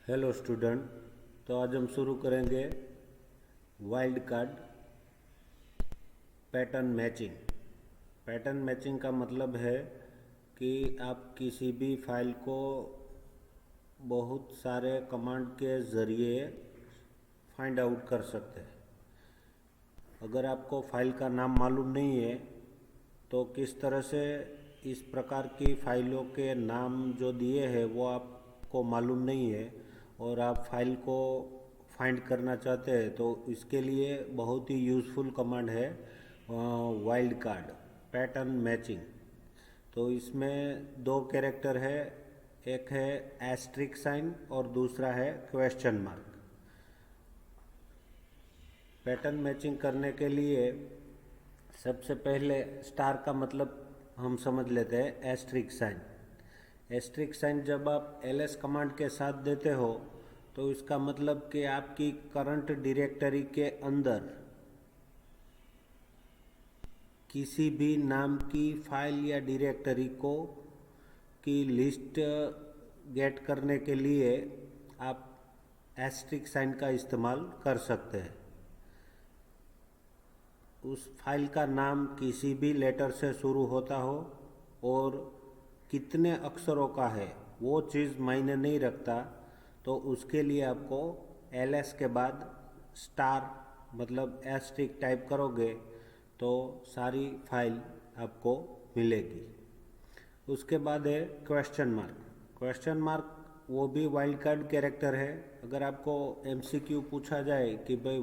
Hello student. तो आज हम शुरू करेंगे wild card pattern matching. Pattern matching का मतलब है कि आप किसी भी फाइल को बहुत सारे कमांड के ज़रिए फाइंड आउट कर सकते हैं। अगर आपको फाइल का नाम मालूम नहीं है तो किस तरह से इस प्रकार की फाइलों के नाम जो दिए हैं वो आपको मालूम नहीं है और आप फाइल को फाइंड करना चाहते हैं, तो इसके लिए बहुत ही यूज़फुल कमांड है वाइल्ड कार्ड पैटर्न मैचिंग। तो इसमें दो कैरेक्टर है, एक है एस्ट्रिक साइन और दूसरा है क्वेश्चन मार्क। पैटर्न मैचिंग करने के लिए सबसे पहले स्टार का मतलब हम समझ लेते हैं एस्ट्रिक साइन। एस्ट्रिक साइन जब आप ls कमांड के साथ देते हो तो इसका मतलब कि आपकी करंट डायरेक्टरी के अंदर किसी भी नाम की फाइल या डायरेक्टरी को की लिस्ट गेट करने के लिए आप एस्ट्रिक साइन का इस्तेमाल कर सकते हैं। उस फाइल का नाम किसी भी लेटर से शुरू होता हो और कितने अक्षरों का है वो चीज़ मायने नहीं रखता, तो उसके लिए आपको ls के बाद स्टार मतलब एस्ट्रिक टाइप करोगे तो सारी फाइल आपको मिलेगी। उसके बाद है क्वेश्चन मार्क। क्वेश्चन मार्क वो भी वाइल्ड कार्ड कैरेक्टर है। अगर आपको MCQ पूछा जाए कि भाई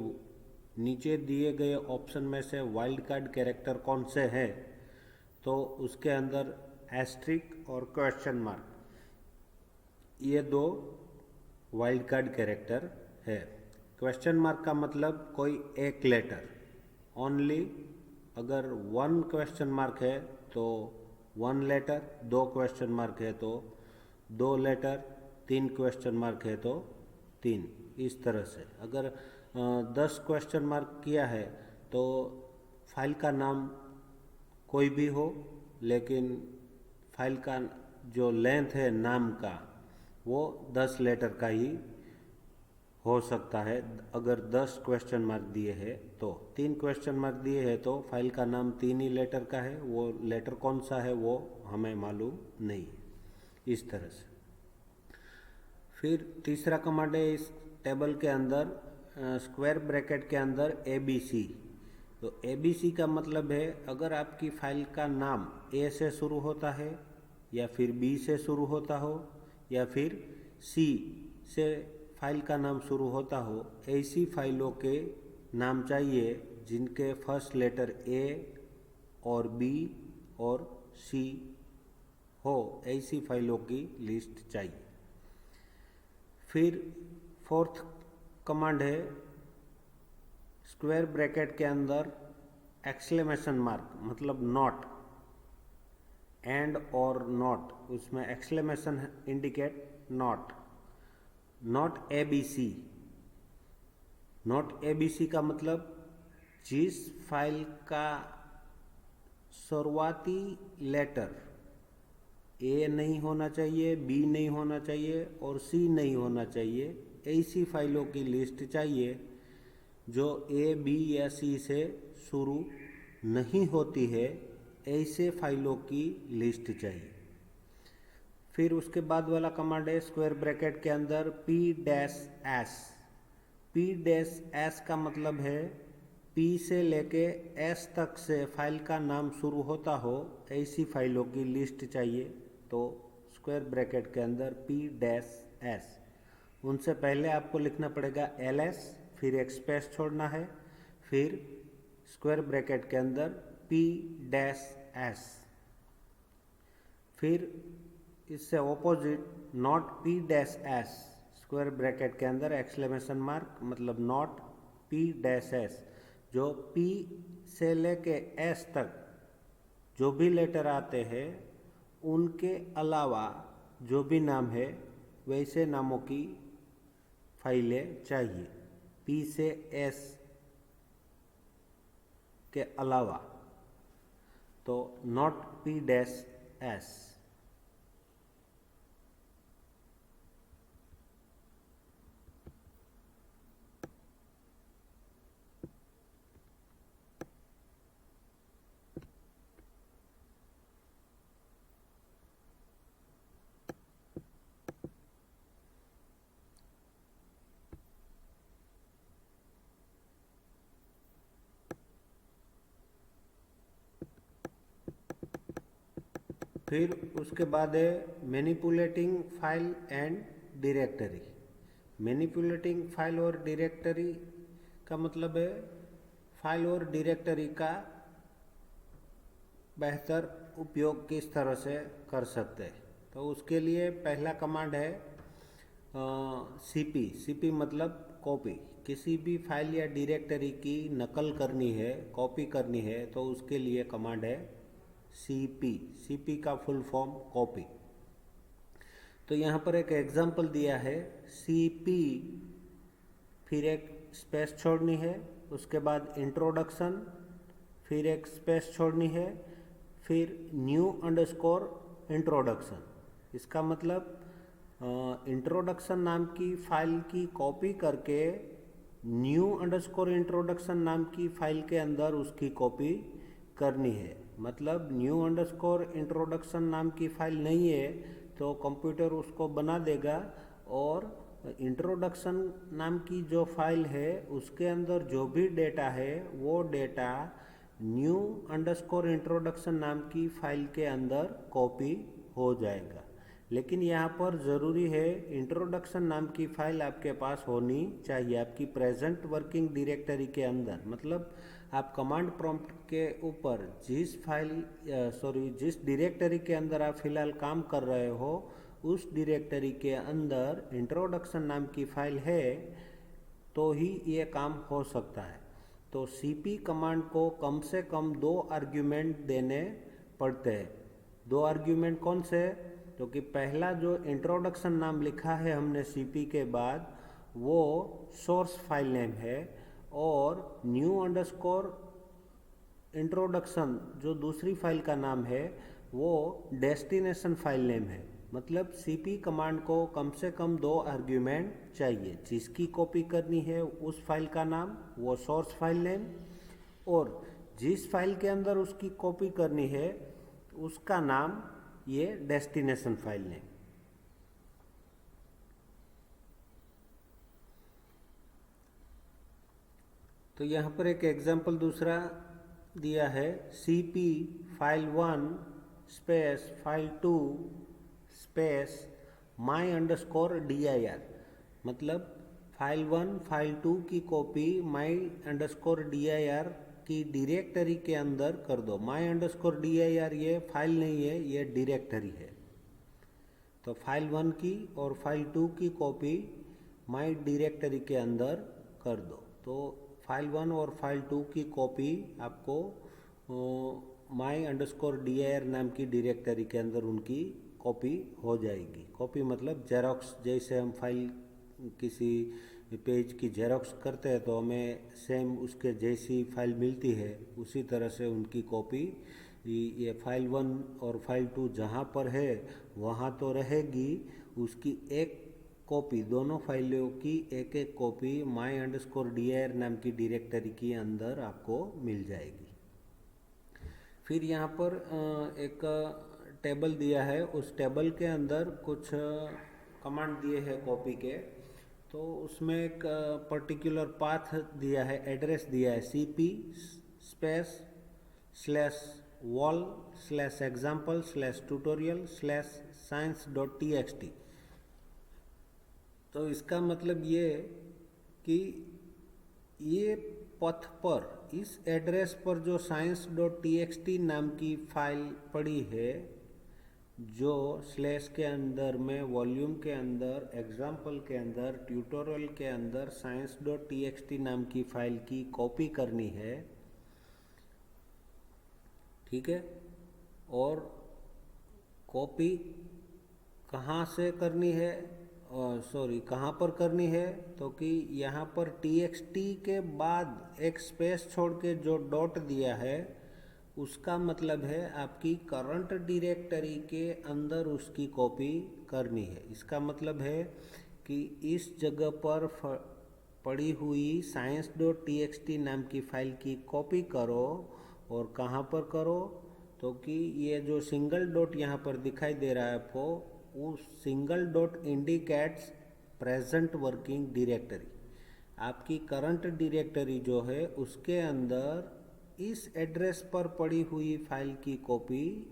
नीचे दिए गए ऑप्शन में से वाइल्ड कार्ड कैरेक्टर कौन से हैं, तो उसके अंदर एस्ट्रिक और क्वेश्चन मार्क ये दो वाइल्ड कार्ड कैरेक्टर है। क्वेश्चन मार्क का मतलब कोई एक लेटर ओनली। अगर वन क्वेश्चन मार्क है तो वन लेटर, दो क्वेश्चन मार्क है तो दो लेटर, तीन क्वेश्चन मार्क है तो तीन। इस तरह से अगर 10 क्वेश्चन मार्क किया है तो फाइल का नाम कोई भी हो, लेकिन फाइल का जो लेंथ है नाम का वो 10 लेटर का ही हो सकता है। अगर 10 क्वेश्चन मार्क दिए हैं तो तीन क्वेश्चन मार्क दिए हैं तो फाइल का नाम तीन ही लेटर का है, वो लेटर कौन सा है वो हमें मालूम नहीं। इस तरह से फिर तीसरा कमांड है इस टेबल के अंदर स्क्वायर ब्रैकेट के अंदर ABC। तो ABC का मतलब है अगर आपकी फाइल का नाम A से शुरू होता है या फिर B से शुरू होता हो या फिर C से फाइल का नाम शुरू होता हो, ऐसी फाइलों के नाम चाहिए जिनके फर्स्ट लेटर A और B और C हो, ऐसी फाइलों की लिस्ट चाहिए। फिर फोर्थ कमांड है स्क्वायर ब्रैकेट के अंदर एक्सक्लेमेशन मार्क मतलब नॉट, एंड और नॉट, उसमें exclamation indicate not, not ABC। Not ABC का मतलब जिस फाइल का शुरुआती लेटर A नहीं होना चाहिए, B नहीं होना चाहिए और C नहीं होना चाहिए, ऐसी फाइलों की लिस्ट चाहिए जो A, B या C से शुरू नहीं होती है, ऐसे फाइलों की लिस्ट चाहिए। फिर उसके बाद वाला कमांड है स्क्वायर ब्रैकेट के अंदर P-S। P-S का मतलब है P से लेके S तक से फाइल का नाम शुरू होता हो, ऐसी फाइलों की लिस्ट चाहिए। तो स्क्वायर ब्रैकेट के अंदर P-S। उनसे पहले आपको लिखना पड़ेगा ls, फिर एक स्पेस छोड़ना है, फिर स्क्वायर ब्रैकेट के अंदर P-S। फिर इससे opposite not P-S, square bracket के अंदर एक्सक्लेमेशन मार्क मतलब नॉट P-S। जो P से लेके S तक जो भी लेटर आते हैं उनके अलावा जो भी नाम है वैसे नामों की फाइलें चाहिए, P से S के अलावा। तो नॉट P-S। फिर उसके बाद है manipulating file and directory. Manipulating file और डायरेक्टरी का मतलब है फाइल और डायरेक्टरी का बेहतर उपयोग किस तरह से कर सकते हैं। तो उसके लिए पहला कमांड है सीपी। सीपी मतलब कॉपी। किसी भी फाइल या डायरेक्टरी की नकल करनी है, कॉपी करनी है, तो उसके लिए कमांड है सीपी। सीपी का फुल फॉर्म कॉपी। तो यहाँ पर एक एग्जांपल दिया है सीपी, फिर एक स्पेस छोड़नी है, उसके बाद इंट्रोडक्शन, फिर एक स्पेस छोड़नी है, फिर न्यू अंडरस्कोर इंट्रोडक्शन। इसका मतलब इंट्रोडक्शन नाम की फाइल की कॉपी करके न्यू अंडरस्कोर इंट्रोडक्शन नाम की फाइल के अंदर उसकी कॉपी करनी है। मतलब न्यू अंडरस्कोर इंट्रोडक्शन नाम की फाइल नहीं है तो कंप्यूटर उसको बना देगा, और इंट्रोडक्शन नाम की जो फाइल है उसके अंदर जो भी डेटा है वो डेटा न्यू अंडरस्कोर इंट्रोडक्शन नाम की फाइल के अंदर कॉपी हो जाएगा। लेकिन यहाँ पर ज़रूरी है इंट्रोडक्शन नाम की फाइल आपके पास होनी चाहिए आपकी प्रेजेंट वर्किंग डायरेक्टरी के अंदर। मतलब आप कमांड प्रॉम्प्ट के ऊपर जिस डायरेक्टरी के अंदर आप फिलहाल काम कर रहे हो उस डायरेक्टरी के अंदर इंट्रोडक्शन नाम की फाइल है तो ही ये काम हो सकता है। तो सीपी कमांड को कम से कम 2 आर्ग्यूमेंट देने पड़ते हैं। 2 आर्ग्यूमेंट कौन से? क्योंकि पहला जो इंट्रोडक्शन नाम लिखा है हमने सीपी के बाद वो सोर्स फाइल नेम है, और न्यू अंडरस्कोर इंट्रोडक्शन जो दूसरी फाइल का नाम है वो डेस्टिनेशन फाइल नेम है। मतलब सीपी कमांड को कम से कम 2 आर्ग्यूमेंट चाहिए। जिसकी कॉपी करनी है उस फाइल का नाम वो सोर्स फाइल नेम, और जिस फाइल के अंदर उसकी कॉपी करनी है उसका नाम ये डेस्टिनेशन फाइल नेम। तो यहाँ पर एक एग्जांपल दूसरा दिया है cp file1 space file2 space my_dir। मतलब file1 file2 की कॉपी my_dir की डायरेक्टरी के अंदर कर दो। my_dir ये फाइल नहीं है, ये डायरेक्टरी है। तो फाइल1 की और फाइल2 की कॉपी माई डायरेक्टरी के अंदर कर दो। तो फाइल1 और फाइल2 की कॉपी आपको my_dir नाम की डायरेक्टरी के अंदर उनकी कॉपी हो जाएगी। कॉपी मतलब जेरोक्स। जैसे हम फाइल किसी पेज की जेरोक्स करते हैं तो हमें सेम उसके जैसी फाइल मिलती है, उसी तरह से उनकी कॉपी ये फाइल1 और फाइल2 जहाँ पर है वहाँ तो रहेगी, उसकी एक कॉपी, दोनों फाइलों की एक एक कॉपी my_dir नाम की डायरेक्टरी के अंदर आपको मिल जाएगी। फिर यहाँ पर एक टेबल दिया है, उस टेबल के अंदर कुछ कमांड दिए हैं कॉपी के। तो उसमें एक पर्टिकुलर पाथ दिया है, एड्रेस दिया है cp स्पेस /wall/example/tutorial/science.txt। तो इसका मतलब ये कि ये पथ पर, इस एड्रेस पर जो science.txt नाम की फाइल पड़ी है, जो स्लैश के अंदर में, वॉल्यूम के अंदर, एग्जाम्पल के अंदर, ट्यूटोरियल के अंदर science.txt नाम की फाइल की कॉपी करनी है, ठीक है। और कॉपी कहाँ से करनी है, कहाँ पर करनी है, तो कि यहाँ पर txt के बाद एक स्पेस छोड़ के जो डॉट दिया है उसका मतलब है आपकी करंट डायरेक्टरी के अंदर उसकी कॉपी करनी है। इसका मतलब है कि इस जगह पर पड़ी हुई science.txt नाम की फाइल की कॉपी करो। और कहाँ पर करो, तो कि ये जो सिंगल डॉट यहाँ पर दिखाई दे रहा है आपको, उस single dot indicates present working directory. आपकी करंट डायरेक्टरी जो है उसके अंदर इस एड्रेस पर पड़ी हुई फाइल की कॉपी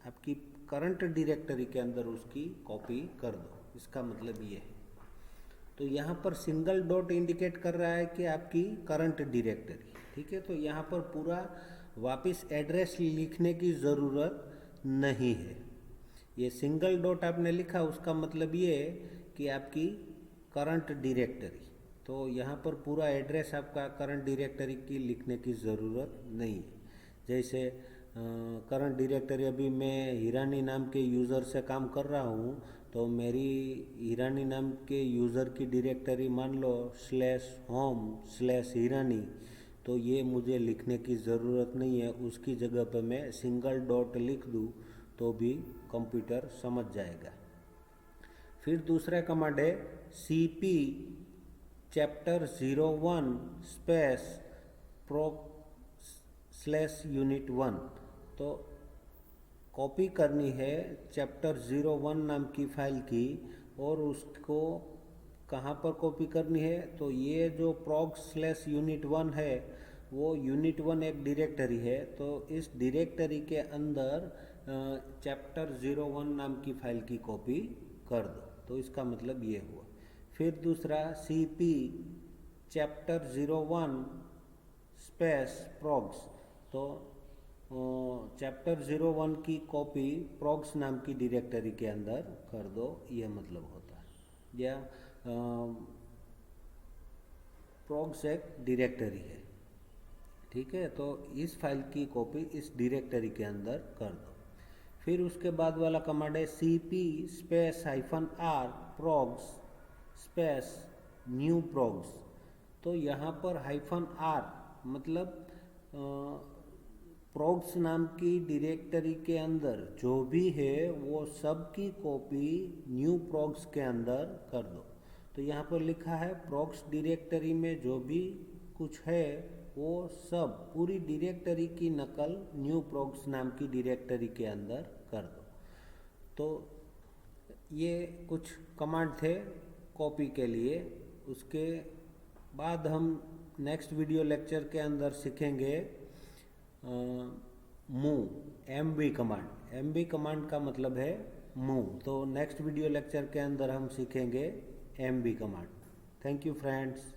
आपकी करंट डायरेक्टरी के अंदर उसकी कॉपी कर दो, इसका मतलब ये है। तो यहाँ पर सिंगल डॉट इंडिकेट कर रहा है कि आपकी करंट डायरेक्टरी, ठीक है। तो यहाँ पर पूरा वापस एड्रेस लिखने की ज़रूरत नहीं है। ये सिंगल डॉट आपने लिखा उसका मतलब ये है कि आपकी करंट डायरेक्टरी, तो यहाँ पर पूरा एड्रेस आपका करंट डायरेक्टरी की लिखने की ज़रूरत नहीं है। जैसे करंट डायरेक्टरी अभी मैं हिरानी नाम के यूज़र से काम कर रहा हूँ, तो मेरी हिरानी नाम के यूज़र की डायरेक्टरी मान लो /home/हिरानी, तो ये मुझे लिखने की ज़रूरत नहीं है। उसकी जगह पर मैं सिंगल डॉट लिख दूँ तो भी कंप्यूटर समझ जाएगा। फिर दूसरा कमांड है cp चैप्टर 01 /proc/unit1। तो कॉपी करनी है चैप्टर 01 नाम की फाइल की, और उसको कहाँ पर कॉपी करनी है, तो ये जो proc/unit1 है वो unit1 एक डायरेक्टरी है, तो इस डायरेक्टरी के अंदर चैप्टर 01 नाम की फाइल की कॉपी कर दो। तो इसका मतलब ये हुआ। फिर दूसरा cp चैप्टर 01 procs, तो चैप्टर 01 की कॉपी procs नाम की डायरेक्टरी के अंदर कर दो, यह मतलब होता है। या procs एक डायरेक्टरी है, ठीक है। तो इस फाइल की कॉपी इस डायरेक्टरी के अंदर कर दो। फिर उसके बाद वाला कमांड है cp -r procs /new procs। तो यहाँ पर -r मतलब procs नाम की डायरेक्टरी के अंदर जो भी है वो सब की कॉपी न्यू procs के अंदर कर दो। तो यहाँ पर लिखा है procs डायरेक्टरी में जो भी कुछ है वो सब पूरी डायरेक्टरी की नकल न्यू procs नाम की डायरेक्टरी के अंदर कर दो। तो ये कुछ कमांड थे कॉपी के लिए। उसके बाद हम नेक्स्ट वीडियो लेक्चर के अंदर सीखेंगे move MV command. MV command का मतलब है मूव। तो नेक्स्ट वीडियो लेक्चर के अंदर हम सीखेंगे MV command. Thank you friends.